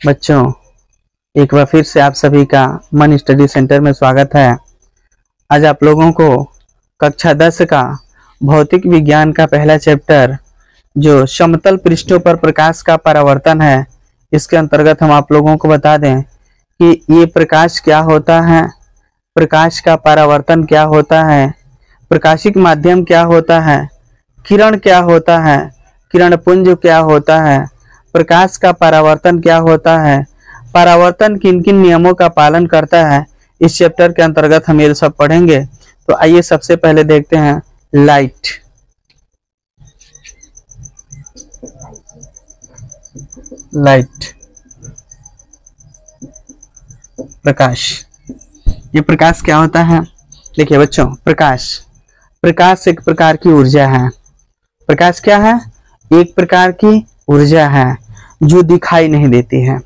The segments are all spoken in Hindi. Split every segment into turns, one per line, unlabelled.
बच्चों, एक बार फिर से आप सभी का मन स्टडी सेंटर में स्वागत है। आज आप लोगों को कक्षा 10 का भौतिक विज्ञान का पहला चैप्टर जो समतल पृष्ठों पर प्रकाश का परावर्तन है, इसके अंतर्गत हम आप लोगों को बता दें कि ये प्रकाश क्या होता है, प्रकाश का परावर्तन क्या होता है, प्रकाशिक माध्यम क्या होता है, किरण क्या होता है, किरण पुंज क्या होता है, प्रकाश का परावर्तन क्या होता है, परावर्तन किन किन नियमों का पालन करता है। इस चैप्टर के अंतर्गत हम ये सब पढ़ेंगे। तो आइए सबसे पहले देखते हैं लाइट। लाइट प्रकाश। ये प्रकाश क्या होता है? देखिए बच्चों, प्रकाश एक प्रकार की ऊर्जा है। प्रकाश क्या है? एक प्रकार की ऊर्जा है जो दिखाई नहीं देती है।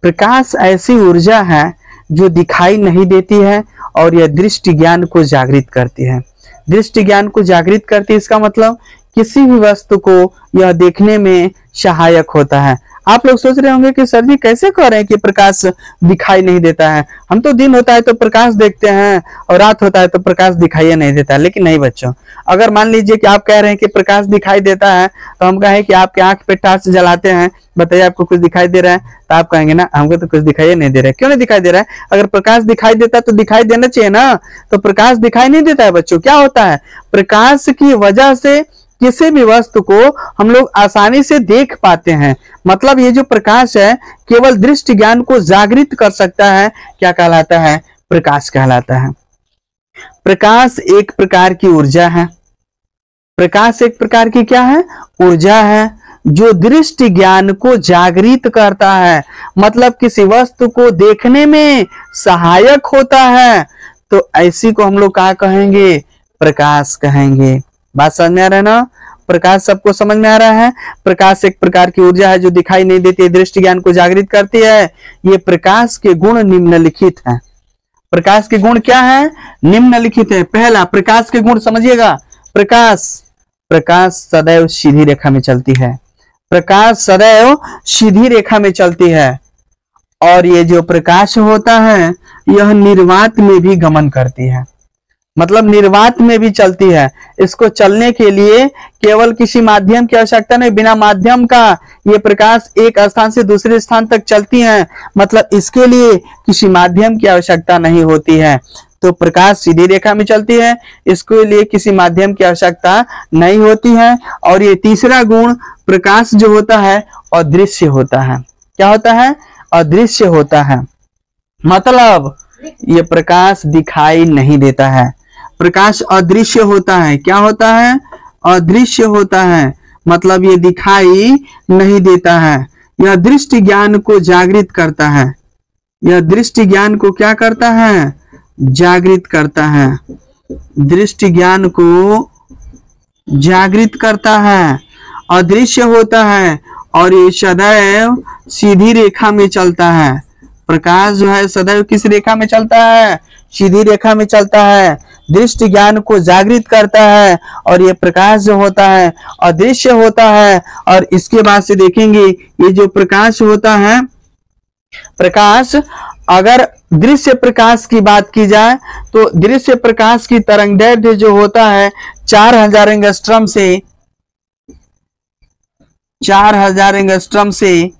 प्रकाश ऐसी ऊर्जा है जो दिखाई नहीं देती है और यह दृष्टि ज्ञान को जागृत करती है। दृष्टि ज्ञान को जागृत करती है, इसका मतलब किसी भी वस्तु को यह देखने में सहायक होता है। आप लोग सोच रहे होंगे कि सर जी कैसे कह रहे हैं कि प्रकाश दिखाई नहीं देता है, हम तो दिन होता है तो प्रकाश देखते हैं और रात होता है तो प्रकाश दिखाई नहीं देता है। लेकिन नहीं बच्चों, अगर मान लीजिए कि आप कह रहे हैं कि प्रकाश दिखाई देता है तो हम कहें कि आपके आंख पे टॉर्च जलाते हैं, बताइए आपको कुछ दिखाई दे रहा है? तो आप कहेंगे ना हमको तो कुछ दिखाई नहीं दे रहा है। क्यों नहीं दिखाई दे रहा है? अगर प्रकाश दिखाई देता तो दिखाई देना चाहिए ना। तो प्रकाश दिखाई नहीं देता है बच्चों। क्या होता है? प्रकाश की वजह से किसी भी वस्तु को हम लोग आसानी से देख पाते हैं। मतलब ये जो प्रकाश है केवल दृष्टि ज्ञान को जागृत कर सकता है। क्या कहलाता है? प्रकाश कहलाता है। प्रकाश एक प्रकार की ऊर्जा है। प्रकाश एक प्रकार की क्या है? ऊर्जा है जो दृष्टि ज्ञान को जागृत करता है, मतलब किसी वस्तु को देखने में सहायक होता है। तो ऐसी को हम लोग क्या कहेंगे? प्रकाश कहेंगे। बात समझ में आ रहा है ना? प्रकाश सबको समझ में आ रहा है? प्रकाश एक प्रकार की ऊर्जा है जो दिखाई नहीं देती, दृष्टि ज्ञान को जागृत करती है। ये प्रकाश के गुण निम्नलिखित हैं। प्रकाश के गुण क्या है? निम्नलिखित है। पहला, प्रकाश के गुण समझिएगा। प्रकाश सदैव सीधी रेखा में चलती है। प्रकाश सदैव सीधी रेखा में चलती है। और ये जो प्रकाश होता है यह निर्वात में भी गमन करती है, मतलब निर्वात में भी चलती है। इसको चलने के लिए केवल किसी माध्यम की आवश्यकता नहीं, बिना माध्यम का ये प्रकाश एक स्थान से दूसरे स्थान तक चलती है। मतलब इसके लिए किसी माध्यम की आवश्यकता नहीं होती है। तो प्रकाश सीधी रेखा में चलती है, इसके लिए किसी माध्यम की आवश्यकता नहीं होती है। और ये तीसरा गुण, प्रकाश जो होता है अदृश्य होता है। क्या होता है? अदृश्य होता है। मतलब ये प्रकाश दिखाई नहीं देता है। प्रकाश अदृश्य होता है। क्या होता है? अदृश्य होता है, मतलब ये दिखाई नहीं देता है। यह दृष्टि ज्ञान को जागृत करता है। यह दृष्टि ज्ञान को क्या करता है? जागृत करता है। दृष्टि ज्ञान को जागृत करता है। अदृश्य होता है और ये सदैव सीधी रेखा में चलता है। प्रकाश जो है सदैव किस रेखा में चलता है? सीधी रेखा में चलता है। दृष्टि ज्ञान को जागृत करता है और ये प्रकाश जो होता है अदृश्य होता है। और इसके बाद से देखेंगे ये जो प्रकाश होता है, प्रकाश अगर दृश्य प्रकाश की बात की जाए तो दृश्य प्रकाश की तरंगदैर्घ्य जो होता है 4000 एंगस्ट्रॉम से 4000 एंगस्ट्रॉम से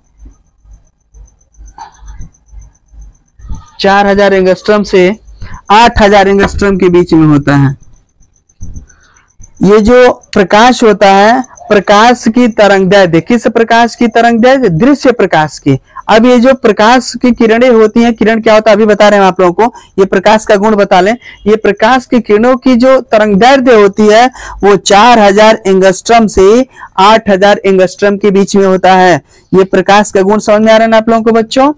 4000 एंगस्ट्रॉम से 8000 एंगस्ट्रॉम के बीच में होता है। ये जो प्रकाश होता है, प्रकाश की तरंगदैर्घ्य, किस प्रकाश की तरंगदैर्घ्य? दृश्य प्रकाश की। अब ये जो प्रकाश की किरणें होती हैं, किरण क्या होता है अभी बता रहे हैं आप लोगों को, ये प्रकाश का गुण बता लें। ये प्रकाश की किरणों की जो तरंगदैर्घ्य होती है वो 4000 एंगस्ट्रॉम से 8000 एंगस्ट्रॉम के बीच में होता है। ये प्रकाश का गुण समझ में आ रहा है ना आप लोगों को बच्चों?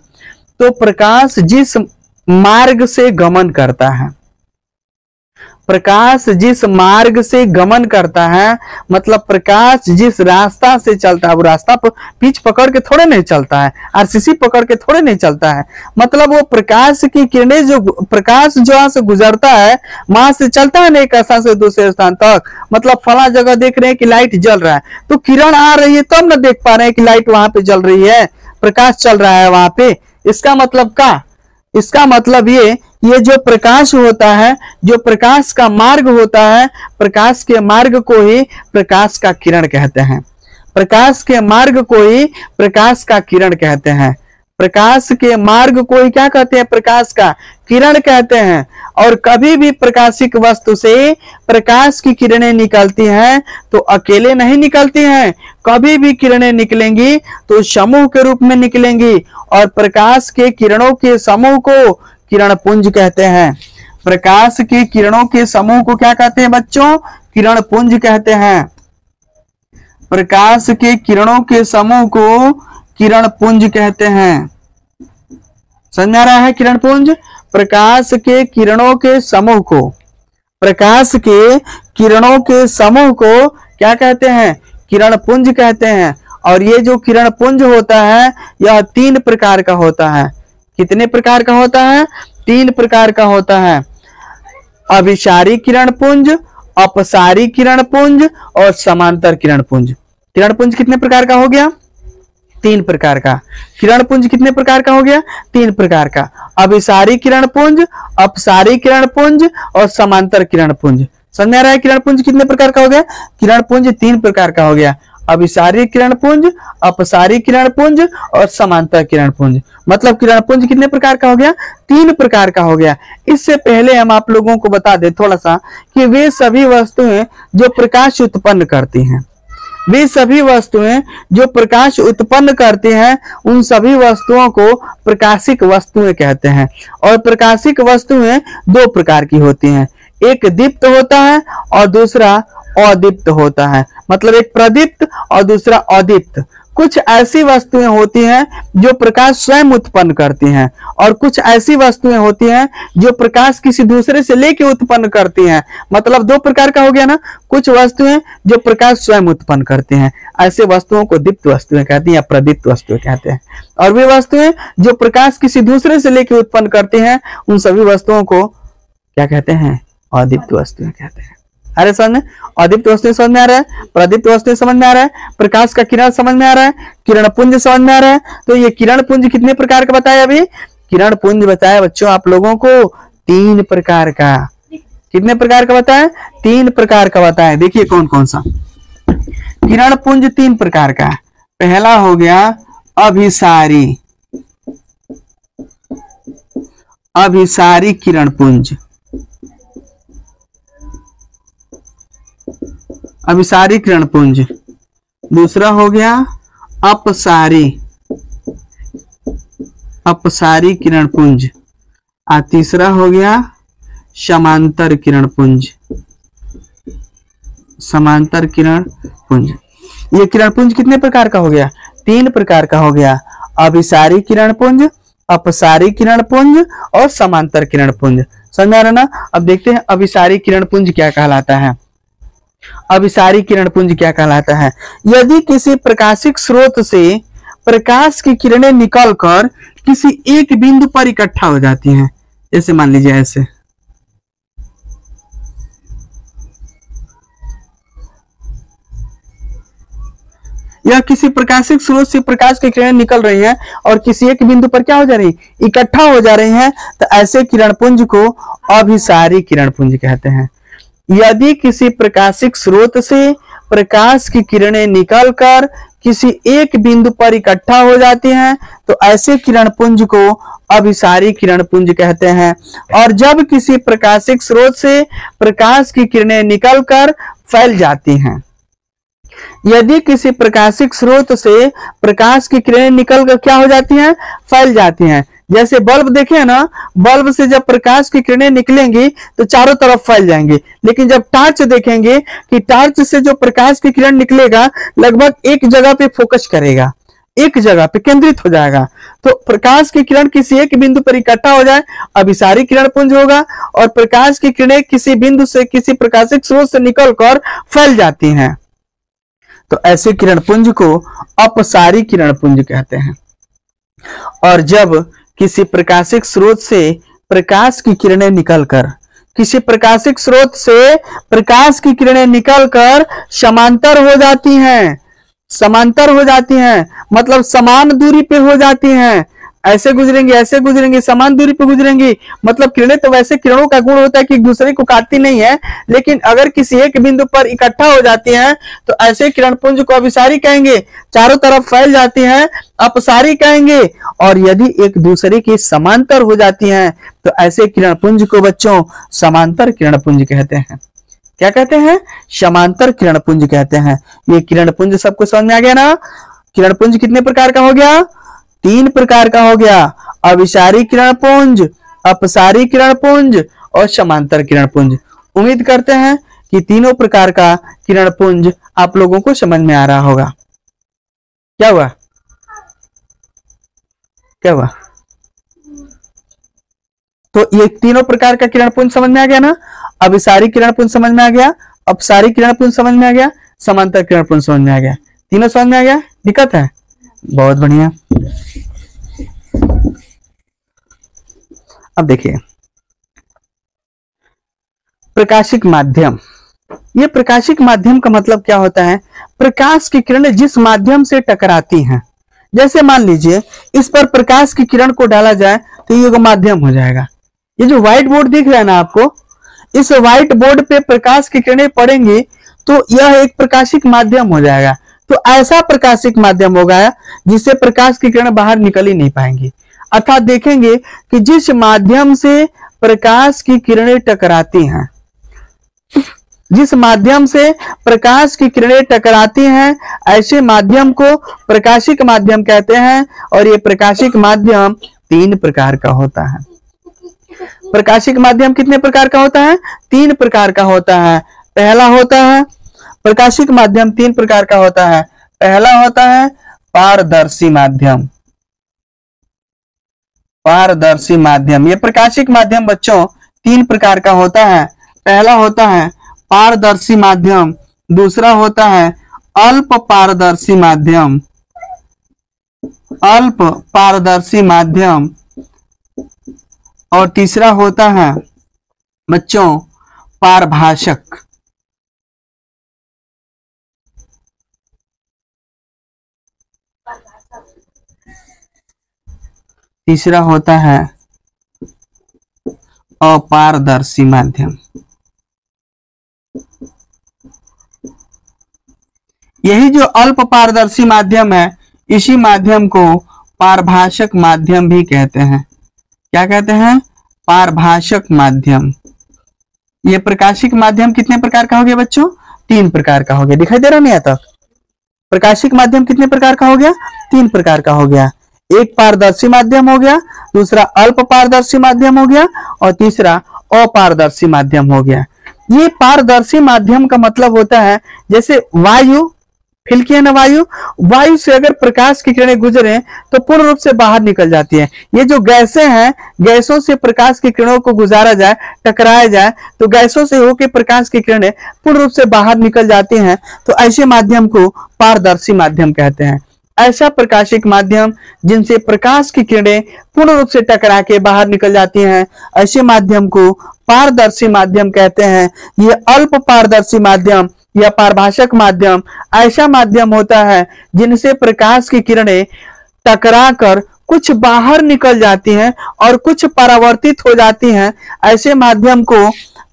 तो प्रकाश जिस मार्ग से गमन करता है, प्रकाश जिस मार्ग से गमन करता है, मतलब प्रकाश जिस रास्ता से चलता है, वो रास्ता पिच पकड़ के थोड़े नहीं चलता है, आरसीसी पकड़ के थोड़े नहीं चलता है। मतलब वो प्रकाश की किरणें जो प्रकाश जहां से गुजरता है वहां से चलता है ना एक स्थान से दूसरे स्थान तक। मतलब फला जगह देख रहे हैं कि लाइट जल रहा है तो किरण आ रही है तब ना देख पा रहे हैं कि लाइट वहां पे जल रही है। प्रकाश चल रहा है वहां पे। इसका मतलब क्या? इसका मतलब ये जो प्रकाश होता है, जो प्रकाश का मार्ग होता है, प्रकाश के मार्ग को ही प्रकाश का किरण कहते हैं। प्रकाश के मार्ग को ही प्रकाश का किरण कहते हैं। प्रकाश के मार्ग को ही क्या कहते हैं? प्रकाश का किरण कहते हैं। और कभी भी प्रकाशिक वस्तु से प्रकाश की किरणें निकलती हैं तो अकेले नहीं निकलती हैं, कभी भी किरणें निकलेंगी तो समूह के रूप में निकलेंगी। और प्रकाश के किरणों के समूह को किरण पुंज कहते हैं। प्रकाश के किरणों के समूह को क्या कहते हैं बच्चों? किरण पुंज कहते हैं। प्रकाश के किरणों के समूह को किरण पुंज कहते हैं। समझ में आ रहा है? किरण पुंज, प्रकाश के किरणों के समूह को, प्रकाश के किरणों के समूह को क्या कहते हैं? किरण पुंज कहते हैं। और ये जो किरण पुंज होता है यह 3 प्रकार का होता है। कितने प्रकार का होता है? 3 प्रकार का होता है। अभिसारी किरण पुंज, अपसारी किरण पुंज और समांतर किरण पुंज। किरण पुंज कितने प्रकार का हो गया? 3 प्रकार का। किरण पुंज कितने प्रकार का हो गया? 3 प्रकार का। अभिसारी किरण पुंज, अपसारी किरण पुंज और समांतर किरण पुंज। समझ में आ रहा है? किरण पुंज कितने प्रकार का हो गया? किरण पुंज 3 प्रकार का हो गया। अभिसारी किरण पुंज, अपसारी किरण पुंज और समांतर किरण पुंज। मतलब किरण पुंज कितने प्रकार का हो गया? 3 प्रकार का हो गया। इससे पहले हम आप लोगों को बता दें थोड़ा सा कि वे सभी वस्तुएं जो प्रकाश उत्पन्न करती हैं, वे सभी वस्तुएं जो प्रकाश उत्पन्न करती हैं, उन सभी वस्तुओं को प्रकाशिक वस्तुएं कहते हैं। और प्रकाशिक वस्तुएं 2 प्रकार की होती हैं, एक दीप्त होता है और दूसरा अदीप्त होता है। मतलब एक प्रदीप्त और दूसरा अदीप्त। कुछ ऐसी वस्तुएं होती हैं जो प्रकाश स्वयं उत्पन्न करती हैं और कुछ ऐसी वस्तुएं होती हैं जो प्रकाश किसी दूसरे से लेके उत्पन्न करती हैं। मतलब 2 प्रकार का हो गया ना। कुछ वस्तुएं जो प्रकाश स्वयं उत्पन्न करती हैं, ऐसे वस्तुओं को दीप्त वस्तुएं कहती हैं या प्रदीप्त वस्तुएं कहते हैं। और वे वस्तुएं जो प्रकाश किसी दूसरे से लेके उत्पन्न करती हैं, उन सभी वस्तुओं को क्या कहते हैं? अदीप्त वस्तुएं कहते हैं। अरे समझ, अदीप्त वस्तुएं समझ में आ रहा है, प्रदीप्त वस्तुएं समझ में आ रहा है, प्रकाश का किरण समझ में आ रहा है, किरण पुंज समझ में आ रहा है। तो ये किरण पुंज कितने प्रकार का बताया? अभी किरण पुंज बताया बच्चों आप लोगों को 3 प्रकार का। कितने प्रकार का बताया? 3 प्रकार का बताया। देखिए कौन कौन सा किरण पुंज 3 प्रकार का। पहला हो गया अभिसारी, अभिसारी किरण पुंज, अभिसारी किरण पुंज। दूसरा हो गया अपसारी, अपसारी किरण पुंज। और तीसरा हो गया समांतर किरण पुंज, समांतर किरण पुंज। ये किरण पुंज कितने प्रकार का हो गया? 3 प्रकार का हो गया। अभिसारी किरण पुंज, अपसारी किरण पुंज और समांतर किरण पुंज। समझ में आ रहा ना? अब देखते हैं अभिसारी किरण पुंज क्या कहलाता है। अभिसारी किरण पुंज क्या कहलाता है? यदि किसी प्रकाशिक स्रोत से प्रकाश की किरणें निकलकर किसी एक बिंदु पर इकट्ठा हो जाती हैं, जैसे मान लीजिए ऐसे, या किसी प्रकाशिक स्रोत से प्रकाश की किरणें निकल रही हैं और किसी एक बिंदु पर क्या हो जा रही, इकट्ठा हो जा रही हैं, तो ऐसे किरण पुंज को अभिसारी किरण पुंज कहते हैं। यदि किसी प्रकाशिक स्रोत से प्रकाश की किरणें निकलकर किसी एक बिंदु पर इकट्ठा हो जाती हैं तो ऐसे किरण पुंज को अभिसारी किरण पुंज कहते हैं। और जब किसी प्रकाशिक स्रोत से प्रकाश की किरणें निकलकर फैल जाती हैं, यदि किसी प्रकाशिक स्रोत से प्रकाश की किरणें निकलकर क्या हो जाती हैं? फैल जाती हैं। जैसे बल्ब देखे ना, बल्ब से जब प्रकाश की किरणें निकलेंगी तो चारों तरफ फैल जाएंगे, लेकिन जब टार्च देखेंगे कि टार्च से जो प्रकाश की किरण निकलेगा लगभग एक जगह पे फोकस करेगा, एक जगह पे केंद्रित हो जाएगा। तो प्रकाश की किरण किसी एक बिंदु पर इकट्ठा हो जाए, अभिसारी किरण पुंज होगा। और प्रकाश की किरणें किसी बिंदु से किसी प्रकाशिक स्रोत से निकलकर फैल जाती हैं तो ऐसे किरण पुंज को अपसारी किरण पुंज कहते हैं। और जब किसी प्रकाशिक स्रोत से प्रकाश की किरणें निकलकर, किसी प्रकाशिक स्रोत से प्रकाश की किरणें निकलकर समांतर हो जाती हैं समांतर हो जाती हैं, मतलब समान दूरी पे हो जाती हैं। ऐसे गुजरेंगे, ऐसे गुजरेंगे, समान दूरी पे गुजरेंगी। मतलब किरणें तो वैसे किरणों का गुण होता है कि एक दूसरे को काटती नहीं है, लेकिन अगर किसी एक बिंदु पर इकट्ठा हो जाती हैं तो ऐसे किरणपुंज को अभिसारी कहेंगे। चारों तरफ फैल जाती हैं, अपसारी कहेंगे। और यदि एक दूसरे की समांतर हो जाती हैं तो ऐसे किरणपुंज को बच्चों समांतर किरणपुंज कहते हैं। क्या कहते हैं? समांतर किरणपुंज कहते हैं। ये किरणपुंज सबको समझ में आ गया ना? किरणपुंज कितने प्रकार का हो गया? 3 प्रकार का हो गया। अभिसारी किरणपुंज, अपसारी किरणपुंज और समांतर किरणपुंज। उम्मीद करते हैं कि तीनों प्रकार का किरणपुंज आप लोगों को समझ में आ रहा होगा। क्या हुआ? क्या हुआ? तो ये तीनों प्रकार का किरणपुंज समझ में आ गया ना? अभिसारी किरणपुंज समझ में आ गया, अपसारी किरणपुंज समझ में आ गया, समांतर किरणपुंज समझ में आ गया। तीनों समझ में आ गया? दिक्कत है? बहुत बढ़िया। अब देखिए, प्रकाशिक माध्यम। ये प्रकाशिक माध्यम का मतलब क्या होता है? प्रकाश की किरणें जिस माध्यम से टकराती हैं, जैसे मान लीजिए इस पर प्रकाश की किरण को डाला जाए तो ये माध्यम हो जाएगा। ये जो व्हाइट बोर्ड दिख रहा है ना आपको, इस व्हाइट बोर्ड पे प्रकाश की किरणें पड़ेंगी तो यह एक प्रकाशिक माध्यम हो जाएगा। तो ऐसा प्रकाशिक माध्यम होगा जिससे प्रकाश की किरणें बाहर निकल ही नहीं पाएंगी। अर्थात देखेंगे कि जिस माध्यम से प्रकाश की किरणें टकराती हैं, जिस माध्यम से प्रकाश की किरणें टकराती हैं, ऐसे माध्यम को प्रकाशिक माध्यम कहते हैं। और ये प्रकाशिक माध्यम 3 प्रकार का होता है। प्रकाशिक माध्यम कितने प्रकार का होता है? 3 प्रकार का होता है। पहला होता है प्रकाशिक माध्यम 3 प्रकार का होता है। पहला होता है पारदर्शी माध्यम। पारदर्शी माध्यम, ये प्रकाशिक माध्यम बच्चों 3 प्रकार का होता है। पहला होता है पारदर्शी माध्यम, दूसरा होता है अल्प पारदर्शी माध्यम, अल्प पारदर्शी माध्यम, और तीसरा होता है बच्चों पारभाषक। तीसरा होता है अपारदर्शी माध्यम। यही जो अल्प पारदर्शी माध्यम है, इसी माध्यम को पारभाषक माध्यम भी कहते हैं। क्या कहते हैं? पारभाषक माध्यम। ये प्रकाशिक माध्यम कितने प्रकार का हो गया बच्चों? 3 प्रकार का हो गया। दिखाई दे रहा नहीं आता? प्रकाशिक माध्यम कितने प्रकार का हो गया? 3 प्रकार का हो गया। एक पारदर्शी माध्यम हो गया, दूसरा अल्प पारदर्शी माध्यम हो गया, और तीसरा अपारदर्शी माध्यम हो गया। ये पारदर्शी माध्यम का मतलब होता है जैसे वायु, फील किया ना, वायु से अगर प्रकाश की किरणें गुजरे तो पूर्ण रूप से बाहर निकल जाती है। ये जो गैसें हैं, गैसों से प्रकाश की किरणों को गुजारा जाए, टकराया जाए, तो गैसों से होकर प्रकाश की किरणें पूर्ण रूप से बाहर निकल जाती हैं। तो ऐसे माध्यम को पारदर्शी माध्यम कहते हैं। ऐसा प्रकाशिक माध्यम जिनसे प्रकाश की किरणें पूर्ण रूप से टकरा के बाहर निकल जाती हैं, ऐसे माध्यम को पारदर्शी माध्यम कहते हैं। ये अल्प पारदर्शी माध्यम या पारभाषक माध्यम ऐसा माध्यम होता है जिनसे प्रकाश की किरणें टकरा कर कुछ बाहर निकल जाती हैं और कुछ परावर्तित हो जाती हैं। ऐसे माध्यम को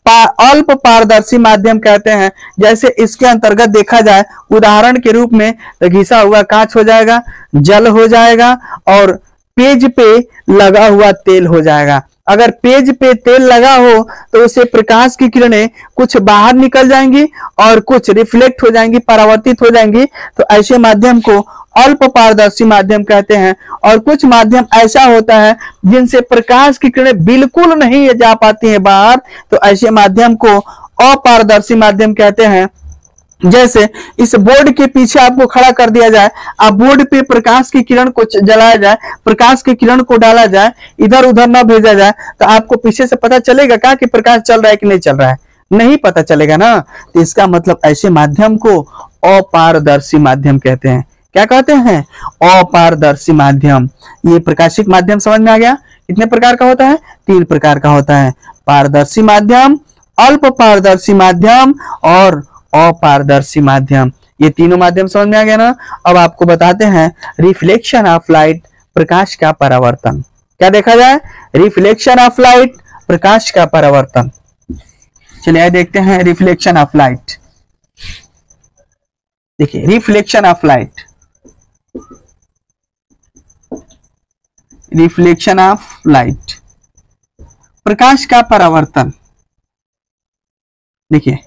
अल्प पारदर्शी माध्यम कहते हैं। जैसे इसके अंतर्गत देखा जाए, उदाहरण के रूप में, तो घिसा हुआ कांच हो जाएगा, जल हो जाएगा, और पेज पे लगा हुआ तेल हो जाएगा। अगर पेज पे तेल लगा हो तो उससे प्रकाश की किरणें कुछ बाहर निकल जाएंगी और कुछ रिफ्लेक्ट हो जाएंगी, परावर्तित हो जाएंगी। तो ऐसे माध्यम को अल्प पारदर्शी माध्यम कहते हैं। और कुछ माध्यम ऐसा होता है जिनसे प्रकाश की किरणें बिल्कुल नहीं जा पाती हैं बाहर, तो ऐसे माध्यम को अपारदर्शी माध्यम कहते हैं। जैसे इस बोर्ड के पीछे आपको खड़ा कर दिया जाए, आप बोर्ड पे प्रकाश की किरण को जलाया जाए, प्रकाश की किरण को डाला जाए, इधर उधर न भेजा जाए, तो आपको पीछे से पता चलेगा क्या कि प्रकाश चल रहा है कि नहीं चल रहा है? नहीं पता चलेगा ना। तो इसका मतलब ऐसे माध्यम को अपारदर्शी माध्यम कहते हैं। क्या कहते हैं? अपारदर्शी माध्यम। ये प्रकाशिक माध्यम समझ में आ गया? कितने प्रकार का होता है? 3 प्रकार का होता है। पारदर्शी माध्यम, अल्प पारदर्शी माध्यम और अपारदर्शी माध्यम। ये तीनों माध्यम समझ में आ गया ना। अब आपको बताते हैं रिफ्लेक्शन ऑफ लाइट, प्रकाश का परावर्तन। क्या देखा जाए? रिफ्लेक्शन ऑफ लाइट, प्रकाश का परावर्तन। चलिए देखते हैं रिफ्लेक्शन ऑफ लाइट। देखिए reflection of light, reflection of light, प्रकाश का परावर्तन। देखिए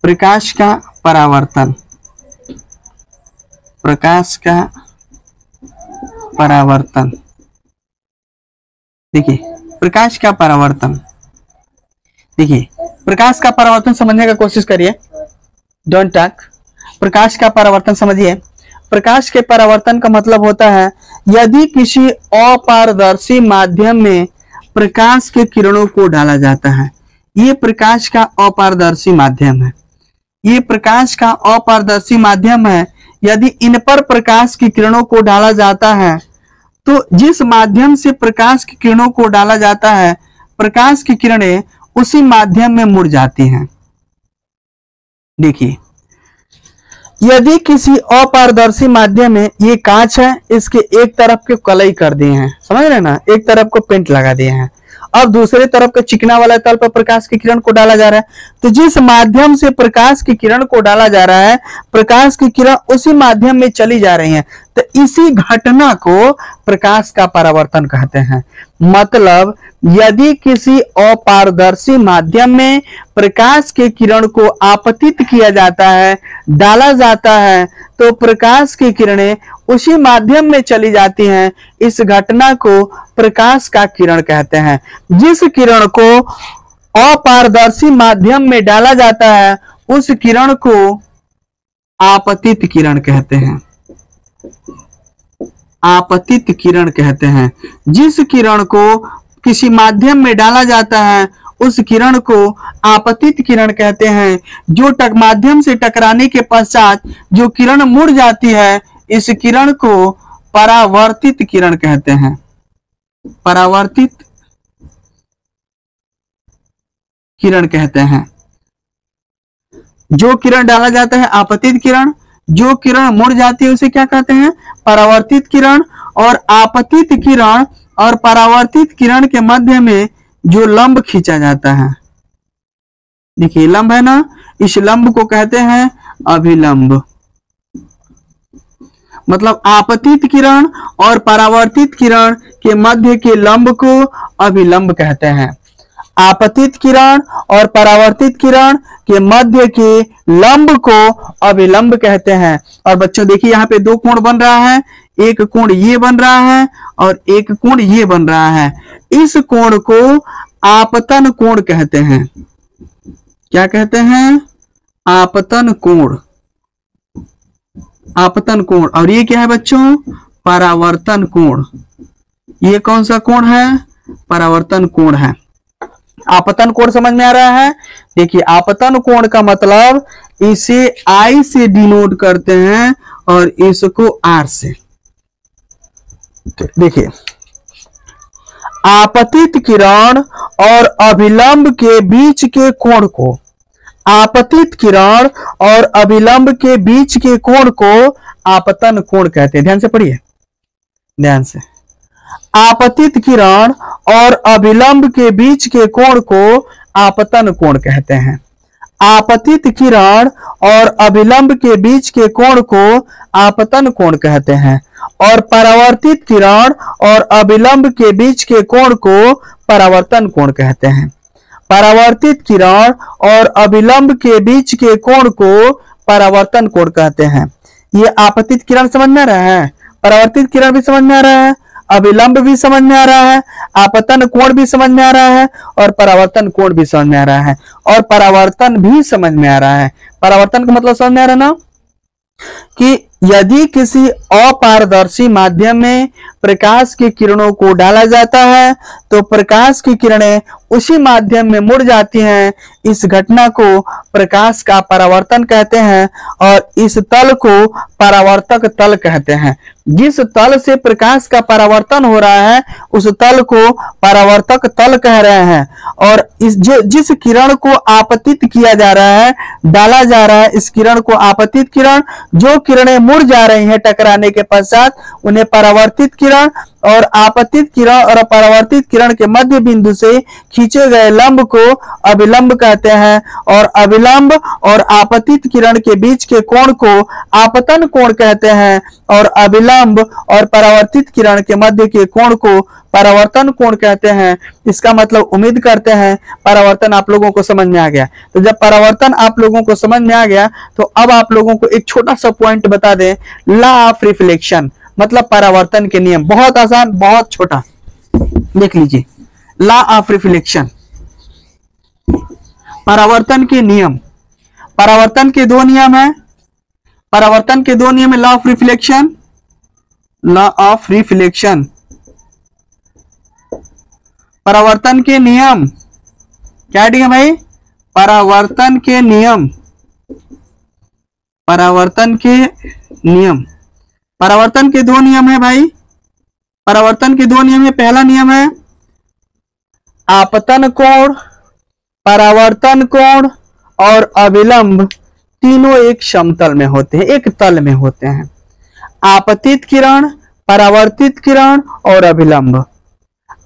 प्रकाश का परावर्तन, प्रकाश का परावर्तन। देखिए प्रकाश का परावर्तन, देखिए प्रकाश का परावर्तन समझने का कोशिश करिए, डोंट टॉक। प्रकाश का परावर्तन समझिए। प्रकाश के परावर्तन का मतलब होता है यदि किसी अपारदर्शी माध्यम में प्रकाश के किरणों को डाला जाता है। ये प्रकाश का अपारदर्शी माध्यम है, ये प्रकाश का अपारदर्शी माध्यम है। यदि इन पर प्रकाश की किरणों को डाला जाता है तो जिस माध्यम से प्रकाश की किरणों को डाला जाता है, प्रकाश की किरणें उसी माध्यम में मुड़ जाती हैं। देखिए यदि किसी अपारदर्शी माध्यम में, ये कांच है, इसके एक तरफ के कलई कर दिए हैं, समझ रहे ना, एक तरफ को पेंट लगा दिए हैं, अब दूसरे तरफ का चिकना वाला तल पर प्रकाश की किरण को डाला जा रहा है। तो जिस माध्यम से प्रकाश की किरण को डाला जा रहा है, प्रकाश की किरण उसी माध्यम में चली जा रही है, तो इसी घटना को प्रकाश का परावर्तन कहते हैं। मतलब यदि किसी अपारदर्शी माध्यम में प्रकाश के किरण को आपतित किया जाता है, डाला जाता है, तो प्रकाश की किरणें उसी माध्यम में चली जाती हैं। इस घटना को प्रकाश का किरण कहते हैं। जिस किरण को अपारदर्शी माध्यम में डाला जाता है, उस किरण को आपतित किरण कहते हैं, आपतित किरण कहते हैं। जिस किरण को किसी माध्यम में डाला जाता है, उस किरण को आपतित किरण कहते हैं। जो माध्यम से टकराने के पश्चात जो किरण मुड़ जाती है, इस किरण को परावर्तित किरण कहते हैं, परावर्तित किरण कहते हैं। जो किरण डाला जाता है आपतित किरण, जो किरण मुड़ जाती है उसे क्या कहते हैं? परावर्तित किरण। और आपतित किरण और परावर्तित किरण के मध्य में जो लंब खींचा जाता है, देखिए लंब है ना, इस लंब को कहते हैं अभिलंब। मतलब आपतित किरण और परावर्तित किरण के मध्य के लंब को अभिलंब कहते हैं। आपतित किरण और परावर्तित किरण के मध्य के लंब को अभिलंब कहते हैं। और बच्चों देखिए यहाँ पे दो कोण बन रहा है, एक कोण ये बन रहा है और एक कोण ये बन रहा है। इस कोण को आपतन कोण कहते हैं। क्या कहते हैं? आपतन कोण, आपतन कोण। और ये क्या है बच्चों? परावर्तन कोण। ये कौन सा कोण है? परावर्तन कोण है। आपतन कोण समझ में आ रहा है? देखिए आपतन कोण का मतलब इसे I से डिनोट करते हैं और इसको R से। देखिए आपतित किरण और अभिलंब के बीच के कोण को, आपतित किरण और अभिलंब के बीच के कोण को आपतन कोण कहते हैं। ध्यान से पढ़िए, ध्यान से। आपतित किरण और अभिलंब के बीच के कोण को आपतन कोण कहते हैं। आपतित किरण और अभिलंब के बीच के कोण को आपतन कोण कहते हैं। और परावर्तित किरण और अभिलंब के बीच के कोण को परावर्तन कोण कहते हैं। परावर्तित किरण और अभिलंब के बीच के कोण को परावर्तन कोण कहते हैं। ये आपतित किरण समझ में आ रहा है, परावर्तित किरण भी समझ में आ रहा है, अभिलंब भी समझ में आ रहा है, आपतन कोण भी समझ में आ रहा है और परावर्तन कोण भी समझ में आ रहा है और परावर्तन भी समझ में आ रहा है। परावर्तन का मतलब समझ में आ रहा है ना, कि यदि किसी अपारदर्शी माध्यम में प्रकाश की किरणों को डाला जाता है तो प्रकाश की किरणें उसी माध्यम में मुड़ जाती हैं। इस घटना को प्रकाश का परावर्तन कहते हैं और इस तल को परावर्तक तल कहते हैं। जिस तल से प्रकाश का परावर्तन हो रहा है उस तल को परावर्तक तल कह रहे हैं। और जिस किरण को आपतित किया जा रहा है, डाला जा रहा है, इस किरण को आपतित किरण, जो किरणें मुड़ जा रही हैं टकराने के पश्चात उन्हें परावर्तित किरण, और आपतित किरण और परावर्तित किरण के मध्य बिंदु से खींचे गए लंब को अभिलंब कहते हैं। और अभिलंब और आपतित किरण के बीच के कोण को आपतन कोण कहते हैं। और अभिलंब और परावर्तित किरण के मध्य के कोण को परावर्तन कोण कहते हैं। इसका मतलब उम्मीद करते हैं परावर्तन आप लोगों को समझ में आ गया। तो जब परावर्तन आप लोगों को समझ में आ गया तो अब आप लोगों को एक छोटा सा पॉइंट बता दें, लॉ ऑफ रिफ्लेक्शन मतलब परावर्तन के नियम। बहुत आसान, बहुत छोटा, देख लीजिए। लॉ ऑफ रिफ्लेक्शन, परावर्तन के नियम। परावर्तन के दो नियम है। परावर्तन के दो नियम है, law of reflection, law of reflection. परावर्तन के नियम क्या ठीक है भाई? परावर्तन के नियम, परावर्तन के नियम। परावर्तन के दो नियम है भाई। परावर्तन के दो नियम है। पहला नियम है आपतन कोण, परावर्तन कोण और अभिलंब तीनों एक समतल में होते हैं, एक तल में होते हैं। आपतित किरण, परावर्तित किरण और अभिलंब।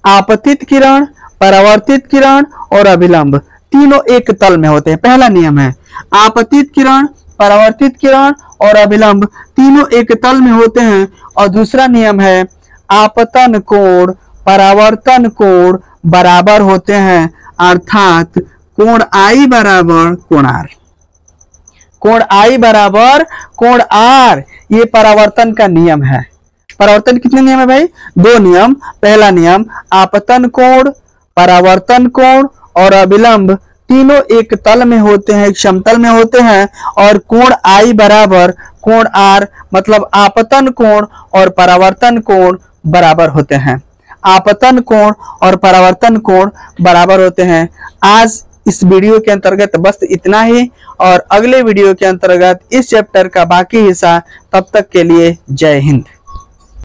आपतित किरण, परावर्तित किरण और अभिलंब तीनों एक तल में होते हैं। पहला नियम है आपतित किरण, परावर्तित किरण और अभिलंब तीनों एक तल में होते हैं। और दूसरा नियम है आपतन कोण, परावर्तन कोण बराबर होते हैं, अर्थात कोण आई बराबर कोण आर। कोण आई बराबर कोण आर, ये परावर्तन का नियम है। परावर्तन कितने नियम है भाई? दो नियम। पहला नियम आपतन कोण, परावर्तन कोण और अभिलंब तीनों एक तल में होते हैं, एक समतल में होते हैं। और कोण आई बराबर कोण आर मतलब आपतन कोण और परावर्तन कोण बराबर होते हैं। आपतन कोण और परावर्तन कोण बराबर होते हैं। आज इस वीडियो के अंतर्गत बस इतना ही, और अगले वीडियो के अंतर्गत इस चैप्टर का बाकी हिस्सा। तब तक के लिए जय हिंद।